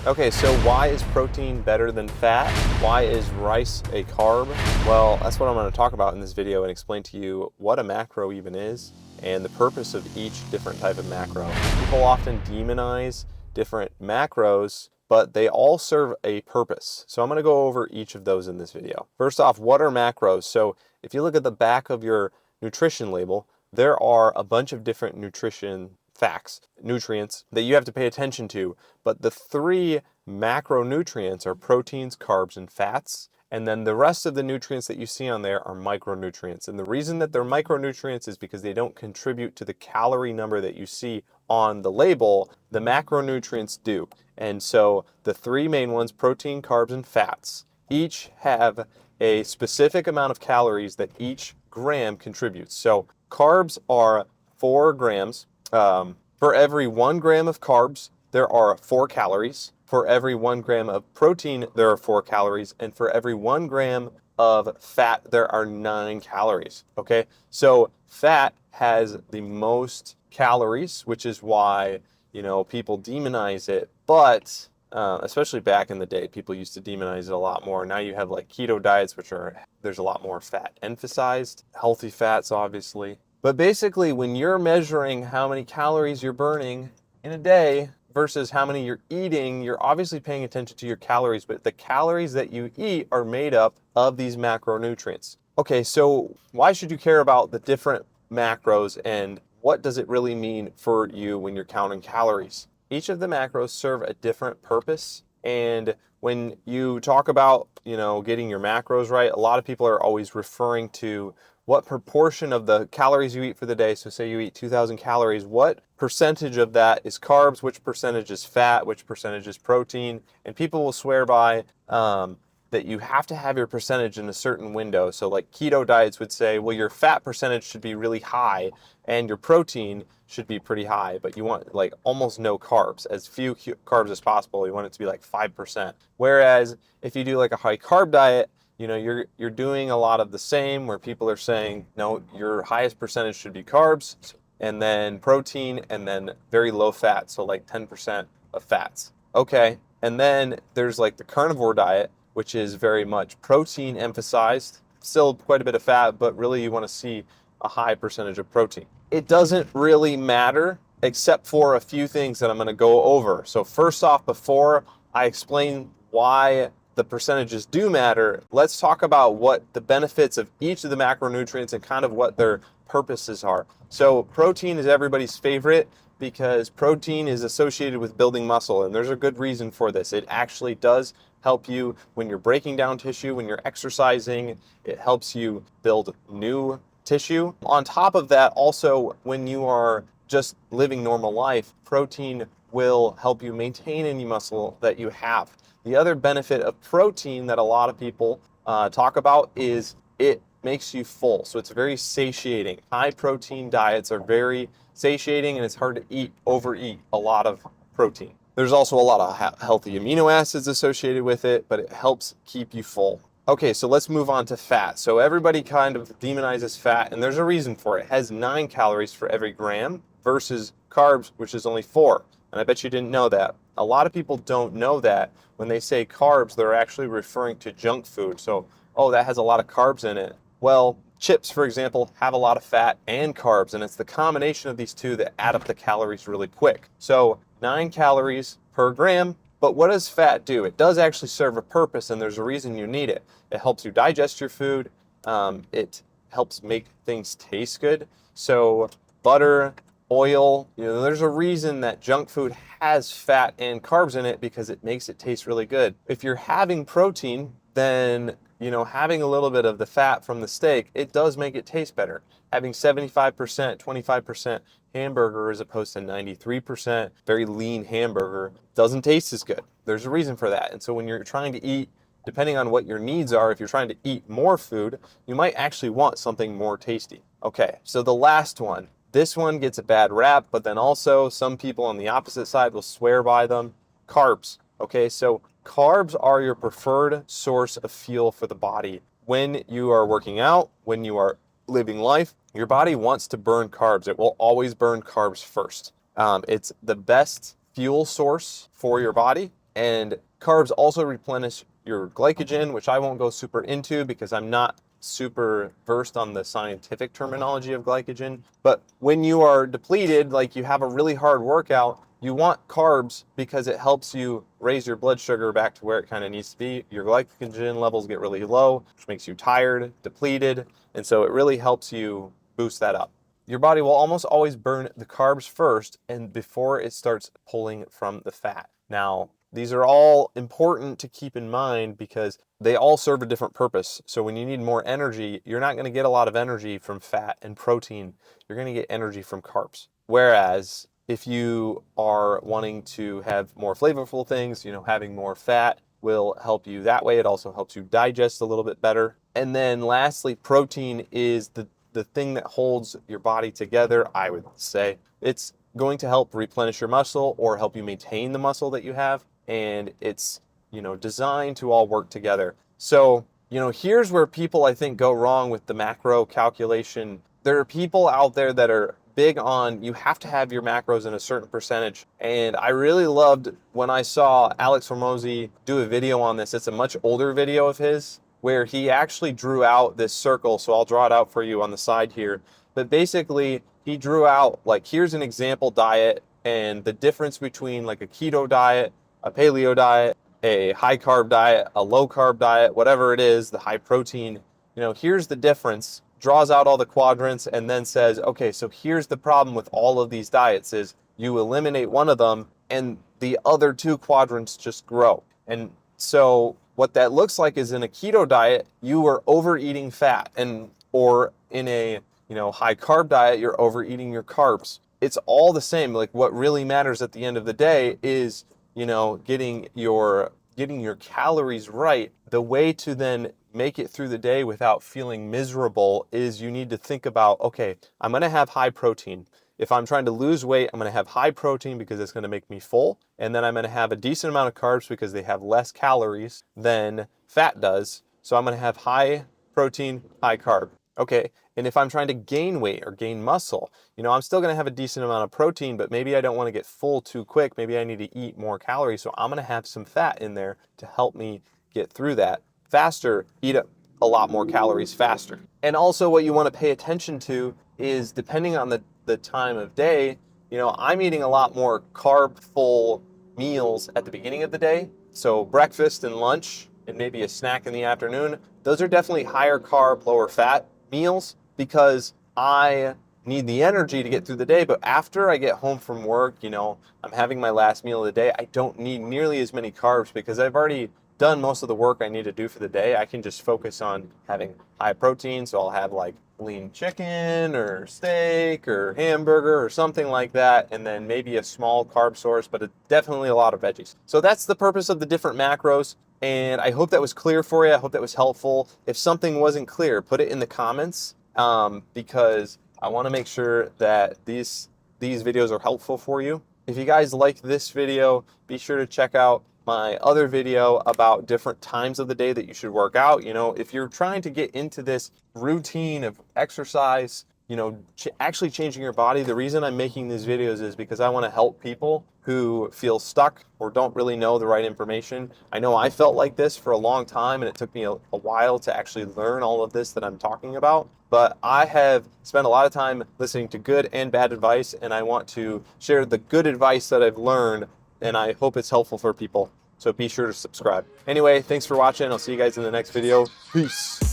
Okay, so why is protein better than fat? Why is rice a carb? Well, that's what I'm going to talk about in this video and explain to you what a macro even is and the purpose of each different type of macro. People often demonize different macros, but they all serve a purpose. So I'm going to go over each of those in this video. First off, what are macros? So if you look at the back of your nutrition label, there are a bunch of different nutrients that you have to pay attention to. But the three macronutrients are proteins, carbs, and fats. And then the rest of the nutrients that you see on there are micronutrients. And the reason that they're micronutrients is because they don't contribute to the calorie number that you see on the label. The macronutrients do. And so the three main ones, protein, carbs, and fats, each have a specific amount of calories that each gram contributes. So carbs are 4 grams. For every 1 gram of carbs, there are 4 calories. For every 1 gram of protein, there are 4 calories. And for every 1 gram of fat, there are 9 calories. Okay, so fat has the most calories, which is why, people demonize it. But especially back in the day, people used to demonize it a lot more. Now you have like keto diets, there's a lot more fat emphasized, healthy fats, obviously. But basically, when you're measuring how many calories you're burning in a day versus how many you're eating, you're obviously paying attention to your calories, but the calories that you eat are made up of these macronutrients. Okay, so why should you care about the different macros and what does it really mean for you when you're counting calories? Each of the macros serve a different purpose. And when you talk about, getting your macros right, a lot of people are always referring to what proportion of the calories you eat for the day. So say you eat 2,000 calories, what percentage of that is carbs, which percentage is fat, which percentage is protein. And people will swear by that you have to have your percentage in a certain window. So like keto diets would say, well, your fat percentage should be really high and your protein should be pretty high, but you want like almost no carbs, as few carbs as possible. You want it to be like 5%. Whereas if you do like a high carb diet, you're doing a lot of the same, where people are saying, no, your highest percentage should be carbs and then protein and then very low fat. So like 10% of fats. Okay. And then there's like the carnivore diet, which is very much protein emphasized, still quite a bit of fat, but really you want to see a high percentage of protein. It doesn't really matter except for a few things that I'm going to go over. So first off, before I explain why the percentages do matter, let's talk about what the benefits of each of the macronutrients and kind of what their purposes are. So protein is everybody's favorite because protein is associated with building muscle, and there's a good reason for this. It actually does help you when you're breaking down tissue, when you're exercising. It helps you build new tissue. On top of that, also, when you are just living normal life, protein will help you maintain any muscle that you have. The other benefit of protein that a lot of people talk about is it makes you full. So it's very satiating. High protein diets are very satiating, and it's hard to overeat a lot of protein. There's also a lot of healthy amino acids associated with it, but it helps keep you full. Okay, so let's move on to fat. So everybody kind of demonizes fat, and there's a reason for it. It has 9 calories for every gram versus carbs, which is only 4. And I bet you didn't know that. A lot of people don't know that. When they say carbs, they're actually referring to junk food. So, oh, that has a lot of carbs in it. Well, chips, for example, have a lot of fat and carbs, and it's the combination of these two that add up the calories really quick. So 9 calories per gram. But what does fat do? It does actually serve a purpose, and there's a reason you need it. It helps you digest your food. It helps make things taste good. So butter, oil, there's a reason that junk food has fat and carbs in it, because it makes it taste really good. If you're having protein, then having a little bit of the fat from the steak, it does make it taste better. Having 75%, 25% hamburger as opposed to 93% very lean hamburger doesn't taste as good. There's a reason for that. And so when you're trying to eat, depending on what your needs are, if you're trying to eat more food, you might actually want something more tasty. Okay, so the last one. This one gets a bad rap, but then also some people on the opposite side will swear by them. Carbs. Okay, so carbs are your preferred source of fuel for the body. When you are working out, when you are living life, your body wants to burn carbs. It will always burn carbs first. It's the best fuel source for your body. And carbs also replenish your glycogen, which I won't go super into because I'm not super versed on the scientific terminology of glycogen. But when you are depleted, like you have a really hard workout, you want carbs because it helps you raise your blood sugar back to where it kind of needs to be. Your glycogen levels get really low, which makes you tired, depleted, and so it really helps you boost that up. Your body will almost always burn the carbs first and before it starts pulling from the fat. Now, these are all important to keep in mind because they all serve a different purpose. So when you need more energy, you're not going to get a lot of energy from fat and protein. You're going to get energy from carbs. Whereas if you are wanting to have more flavorful things, having more fat will help you that way. It also helps you digest a little bit better. And then lastly, protein is the thing that holds your body together, I would say. It's going to help replenish your muscle or help you maintain the muscle that you have. And it's, designed to all work together. So, here's where people, I think, go wrong with the macro calculation. There are people out there that are big on you have to have your macros in a certain percentage. And I really loved when I saw Alex Hormozi do a video on this. It's a much older video of his where he actually drew out this circle. So I'll draw it out for you on the side here. But basically, he drew out, like, here's an example diet and the difference between like a keto diet, a paleo diet, a high carb diet, a low carb diet, whatever it is, the high protein, here's the difference, draws out all the quadrants and then says, okay, so here's the problem with all of these diets is you eliminate one of them and the other two quadrants just grow. And so what that looks like is in a keto diet, you are overeating fat, or in a high carb diet, you're overeating your carbs. It's all the same. Like what really matters at the end of the day is getting your calories right. The way to then make it through the day without feeling miserable is you need to think about, okay, I'm going to have high protein. If I'm trying to lose weight, I'm going to have high protein because it's going to make me full. And then I'm going to have a decent amount of carbs because they have less calories than fat does. So I'm going to have high protein, high carb. Okay, and if I'm trying to gain weight or gain muscle, I'm still going to have a decent amount of protein, but maybe I don't want to get full too quick. Maybe I need to eat more calories. So I'm going to have some fat in there to help me get through that faster, eat a lot more calories faster. And also what you want to pay attention to is depending on the time of day, I'm eating a lot more carb-full meals at the beginning of the day. So breakfast and lunch and maybe a snack in the afternoon, those are definitely higher carb, lower fat meals because I need the energy to get through the day. But after I get home from work, I'm having my last meal of the day. I don't need nearly as many carbs because I've already done most of the work I need to do for the day. I can just focus on having high protein. So I'll have like lean chicken or steak or hamburger or something like that. And then maybe a small carb source, but definitely a lot of veggies. So that's the purpose of the different macros. And I hope that was clear for you. I hope that was helpful. If something wasn't clear, put it in the comments because I want to make sure that these videos are helpful for you. If you guys like this video, be sure to check out my other video about different times of the day that you should work out. If you're trying to get into this routine of exercise, actually changing your body, the reason I'm making these videos is because I want to help people who feel stuck or don't really know the right information. I know I felt like this for a long time and it took me a while to actually learn all of this that I'm talking about. But I have spent a lot of time listening to good and bad advice, and I want to share the good advice that I've learned, and I hope it's helpful for people. So be sure to subscribe. Anyway, thanks for watching. I'll see you guys in the next video. Peace.